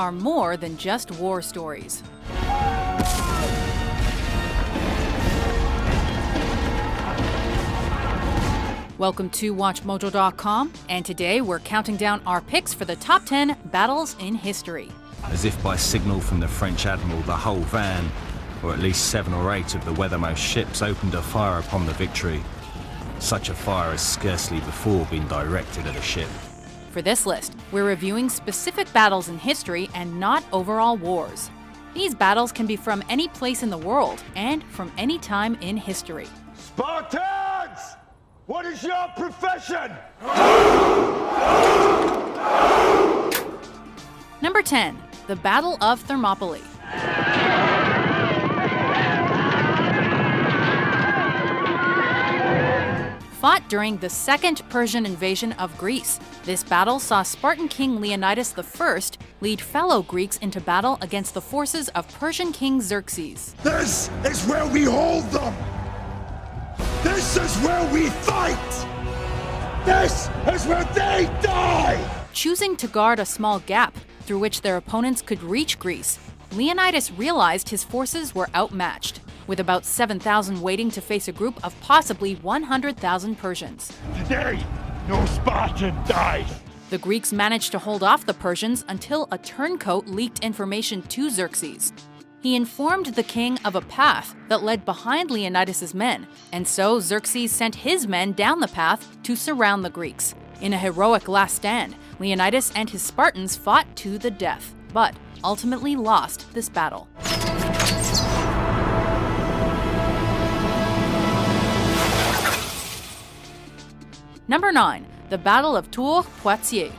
are more than just war stories. Welcome to WatchMojo.com, and today we're counting down our picks for the top 10 battles in history. As if by signal from the French admiral, the whole van, or at least 7 or 8 of the weathermost ships, opened a fire upon the Victory. Such a fire has scarcely before been directed at a ship. For this list, we're reviewing specific battles in history and not overall wars. These battles can be from any place in the world and from any time in history. Spartans! What is your profession? Number 10. The Battle of Thermopylae. Fought during the Second Persian invasion of Greece. This battle saw Spartan king Leonidas I lead fellow Greeks into battle against the forces of Persian king Xerxes. This is where we hold them! This is where we fight! This is where they die! Choosing to guard a small gap through which their opponents could reach Greece, Leonidas realized his forces were outmatched, with about 7,000 waiting to face a group of possibly 100,000 Persians. Today, no Spartan dies! The Greeks managed to hold off the Persians until a turncoat leaked information to Xerxes. He informed the king of a path that led behind Leonidas' men, and so Xerxes sent his men down the path to surround the Greeks. In a heroic last stand, Leonidas and his Spartans fought to the death, but ultimately lost this battle. Number 9. The Battle of Tours-Poitiers.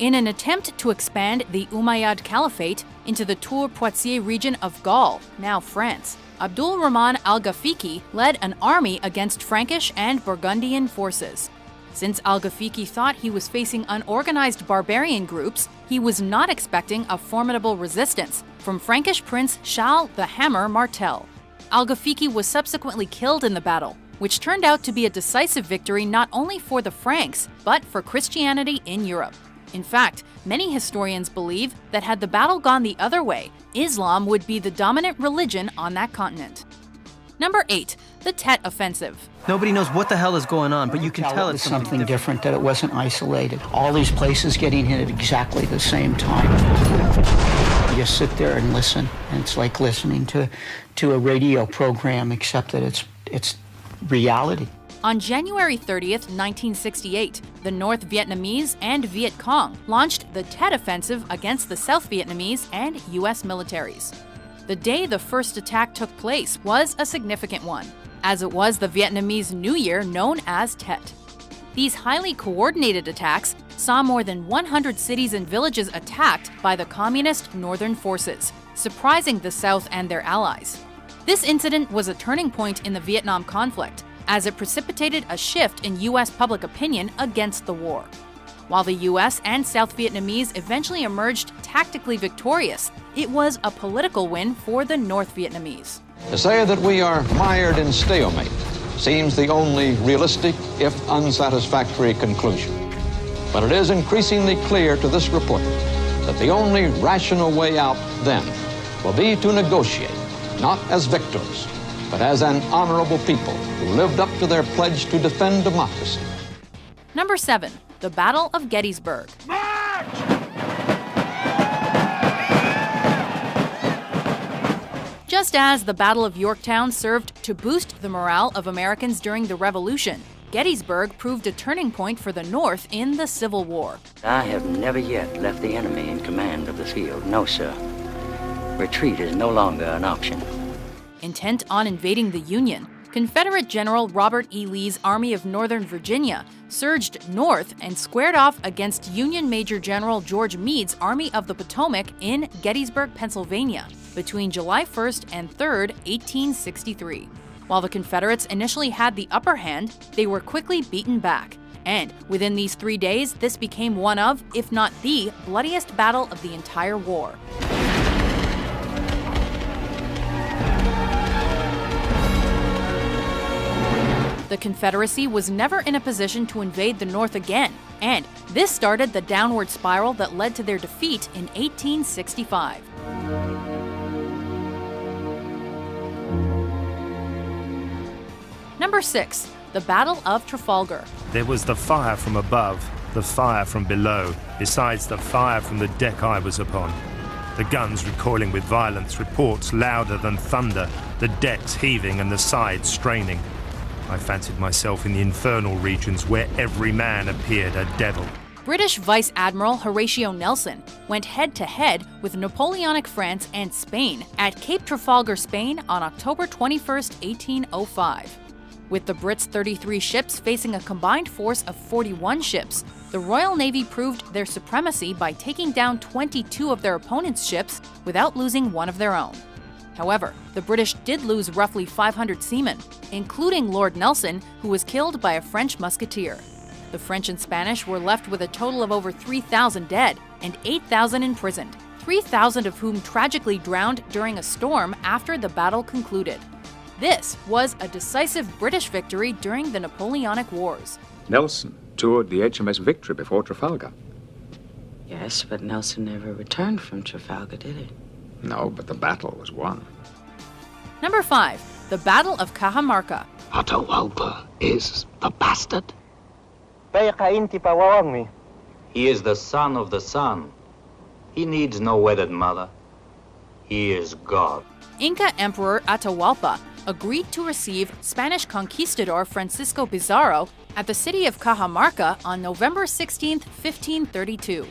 In an attempt to expand the Umayyad Caliphate into the Tours-Poitiers region of Gaul, now France, Abdul Rahman al-Ghafiqi led an army against Frankish and Burgundian forces. Since al-Ghafiqi thought he was facing unorganized barbarian groups, he was not expecting a formidable resistance from Frankish Prince Charles the Hammer Martel. Al-Ghafiqi was subsequently killed in the battle, which turned out to be a decisive victory not only for the Franks, but for Christianity in Europe. In fact, many historians believe that had the battle gone the other way, Islam would be the dominant religion on that continent. Number 8. The Tet Offensive. Nobody knows what the hell is going on, but you can tell it's something different, that it wasn't isolated. All these places getting hit at exactly the same time. You just sit there and listen, and it's like listening to a radio program, except that it's reality. On January 30th, 1968, the North Vietnamese and Viet Cong launched the Tet Offensive against the South Vietnamese and U.S. militaries. The day the first attack took place was a significant one, as it was the Vietnamese New Year known as Tet. These highly coordinated attacks saw more than 100 cities and villages attacked by the communist northern forces, surprising the South and their allies. This incident was a turning point in the Vietnam conflict, as it precipitated a shift in U.S. public opinion against the war. While the U.S. and South Vietnamese eventually emerged tactically victorious, it was a political win for the North Vietnamese. To say that we are mired in stalemate seems the only realistic, if unsatisfactory, conclusion. But it is increasingly clear to this report that the only rational way out then will be to negotiate, not as victors, but as an honorable people who lived up to their pledge to defend democracy. Number 7. The Battle of Gettysburg. March! Just as the Battle of Yorktown served to boost the morale of Americans during the Revolution, Gettysburg proved a turning point for the North in the Civil War. I have never yet left the enemy in command of the field. No, sir. Retreat is no longer an option. Intent on invading the Union, Confederate General Robert E. Lee's Army of Northern Virginia surged north and squared off against Union Major General George Meade's Army of the Potomac in Gettysburg, Pennsylvania, between July 1st and 3rd, 1863. While the Confederates initially had the upper hand, they were quickly beaten back. And within these 3 days, this became one of, if not the, bloodiest battle of the entire war. The Confederacy was never in a position to invade the North again, and this started the downward spiral that led to their defeat in 1865. Number 6. The Battle of Trafalgar. There was the fire from above, the fire from below, besides the fire from the deck I was upon. The guns recoiling with violence, reports louder than thunder, the decks heaving and the sides straining. I fancied myself in the infernal regions where every man appeared a devil. British Vice Admiral Horatio Nelson went head-to-head with Napoleonic France and Spain at Cape Trafalgar, Spain on October 21, 1805. With the Brits' 33 ships facing a combined force of 41 ships, the Royal Navy proved their supremacy by taking down 22 of their opponents' ships without losing one of their own. However, the British did lose roughly 500 seamen, including Lord Nelson, who was killed by a French musketeer. The French and Spanish were left with a total of over 3,000 dead and 8,000 imprisoned, 3,000 of whom tragically drowned during a storm after the battle concluded. This was a decisive British victory during the Napoleonic Wars. Nelson toured the HMS Victory before Trafalgar. Yes, but Nelson never returned from Trafalgar, did he? No, but the battle was won. Number 5. The Battle of Cajamarca. Atahualpa is the bastard. He is the son of the sun. He needs no wedded mother. He is God. Inca Emperor Atahualpa agreed to receive Spanish conquistador Francisco Pizarro at the city of Cajamarca on November 16, 1532.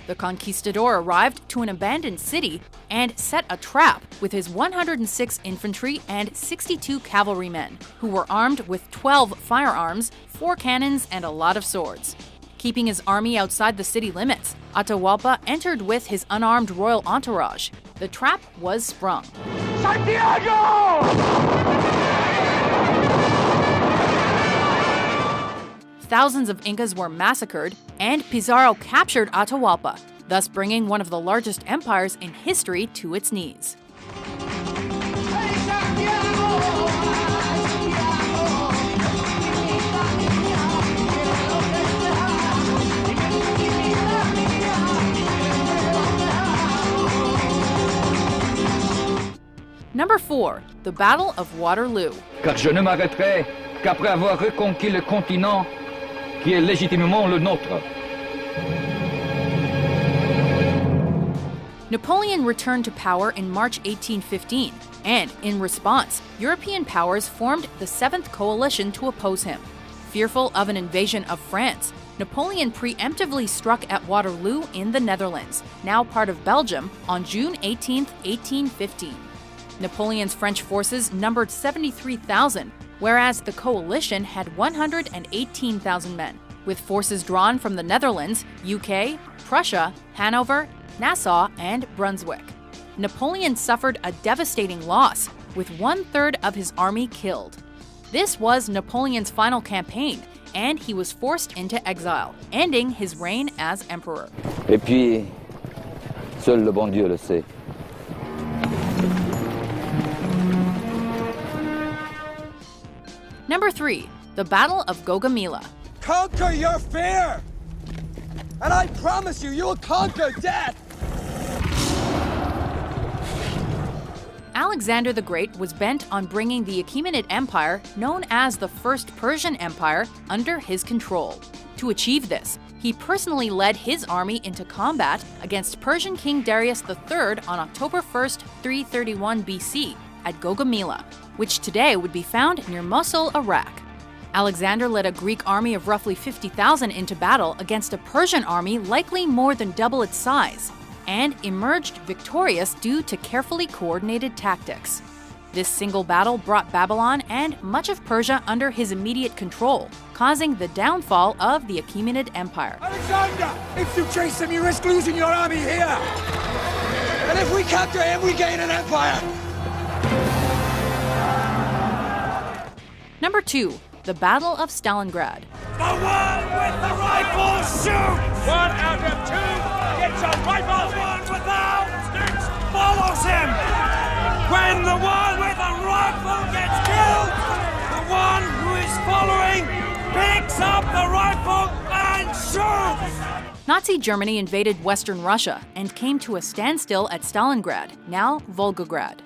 The conquistador arrived to an abandoned city and set a trap with his 106 infantry and 62 cavalrymen, who were armed with 12 firearms, 4 cannons, and a lot of swords. Keeping his army outside the city limits, Atahualpa entered with his unarmed royal entourage. The trap was sprung. Santiago! Thousands of Incas were massacred, and Pizarro captured Atahualpa, thus bringing one of the largest empires in history to its knees. Number 4. The Battle of Waterloo. Car je ne m'arrêterai qu'après avoir reconquis le continent qui est légitimement le nôtre. Napoleon returned to power in March 1815, and in response, European powers formed the Seventh Coalition to oppose him. Fearful of an invasion of France, Napoleon preemptively struck at Waterloo in the Netherlands, now part of Belgium, on June 18, 1815. Napoleon's French forces numbered 73,000, whereas the coalition had 118,000 men, with forces drawn from the Netherlands, UK, Prussia, Hanover, Nassau, and Brunswick. Napoleon suffered a devastating loss, with 1/3 of his army killed. This was Napoleon's final campaign, and he was forced into exile, ending his reign as emperor. Et puis, seul le bon Dieu le sait. Number 3. The Battle of Gaugamela. Conquer your fear! And I promise you, you'll conquer death! Alexander the Great was bent on bringing the Achaemenid Empire, known as the First Persian Empire, under his control. To achieve this, he personally led his army into combat against Persian King Darius III on October 1, 331 BC, at Gaugamela, which today would be found near Mosul, Iraq. Alexander led a Greek army of roughly 50,000 into battle against a Persian army likely more than double its size, and emerged victorious due to carefully coordinated tactics. This single battle brought Babylon and much of Persia under his immediate control, causing the downfall of the Achaemenid Empire. Alexander! If you chase him, you risk losing your army here! And if we capture him, we gain an empire! Number 2. The Battle of Stalingrad. The one with the rifle shoots! 1 out of 2 gets a rifle! The one without follows him! When the one with the rifle gets killed, the one who is following picks up the rifle and shoots! Nazi Germany invaded Western Russia and came to a standstill at Stalingrad, now Volgograd.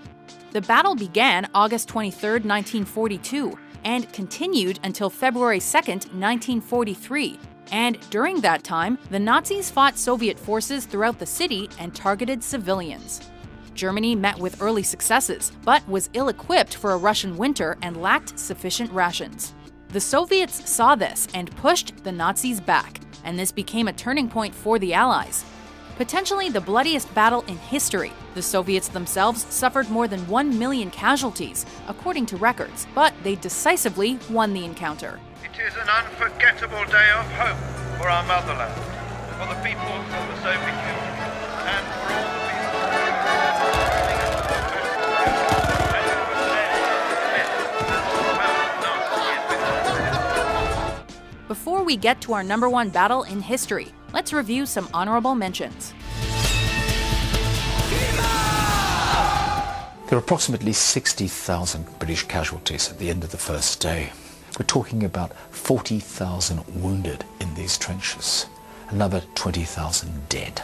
The battle began August 23, 1942, and continued until February 2, 1943. And during that time, the Nazis fought Soviet forces throughout the city and targeted civilians. Germany met with early successes, but was ill-equipped for a Russian winter and lacked sufficient rations. The Soviets saw this and pushed the Nazis back, and this became a turning point for the Allies. Potentially the bloodiest battle in history, the Soviets themselves suffered more than 1 million casualties, according to records, but they decisively won the encounter. It is an unforgettable day of hope for our motherland, for the people of the Soviet Union, and for all the Before we get to our #1 battle in history, let's review some honorable mentions. There were approximately 60,000 British casualties at the end of the first day. We're talking about 40,000 wounded in these trenches, another 20,000 dead.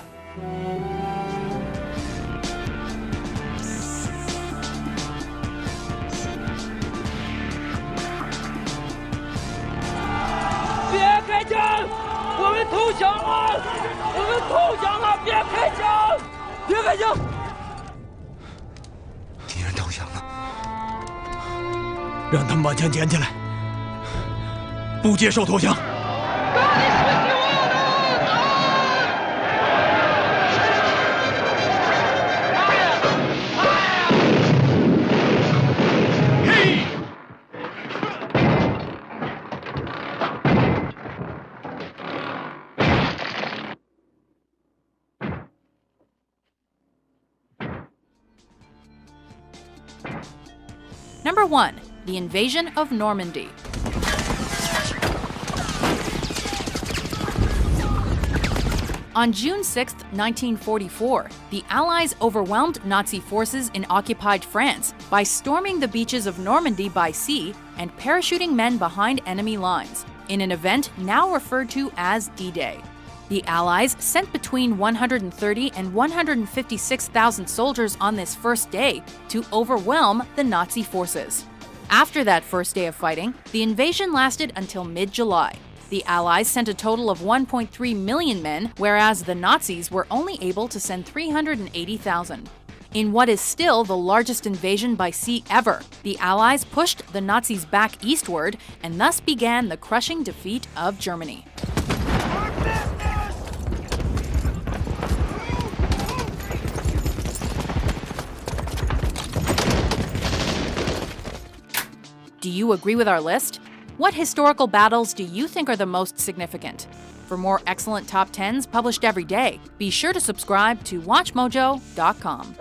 Number 1. The invasion of Normandy. On June 6, 1944, the Allies overwhelmed Nazi forces in occupied France by storming the beaches of Normandy by sea and parachuting men behind enemy lines, in an event now referred to as D-Day. The Allies sent between 130 and 156,000 soldiers on this first day to overwhelm the Nazi forces. After that first day of fighting, the invasion lasted until mid-July. The Allies sent a total of 1.3 million men, whereas the Nazis were only able to send 380,000. In what is still the largest invasion by sea ever, the Allies pushed the Nazis back eastward and thus began the crushing defeat of Germany. Do you agree with our list? What historical battles do you think are the most significant? For more excellent top 10s published every day, be sure to subscribe to WatchMojo.com.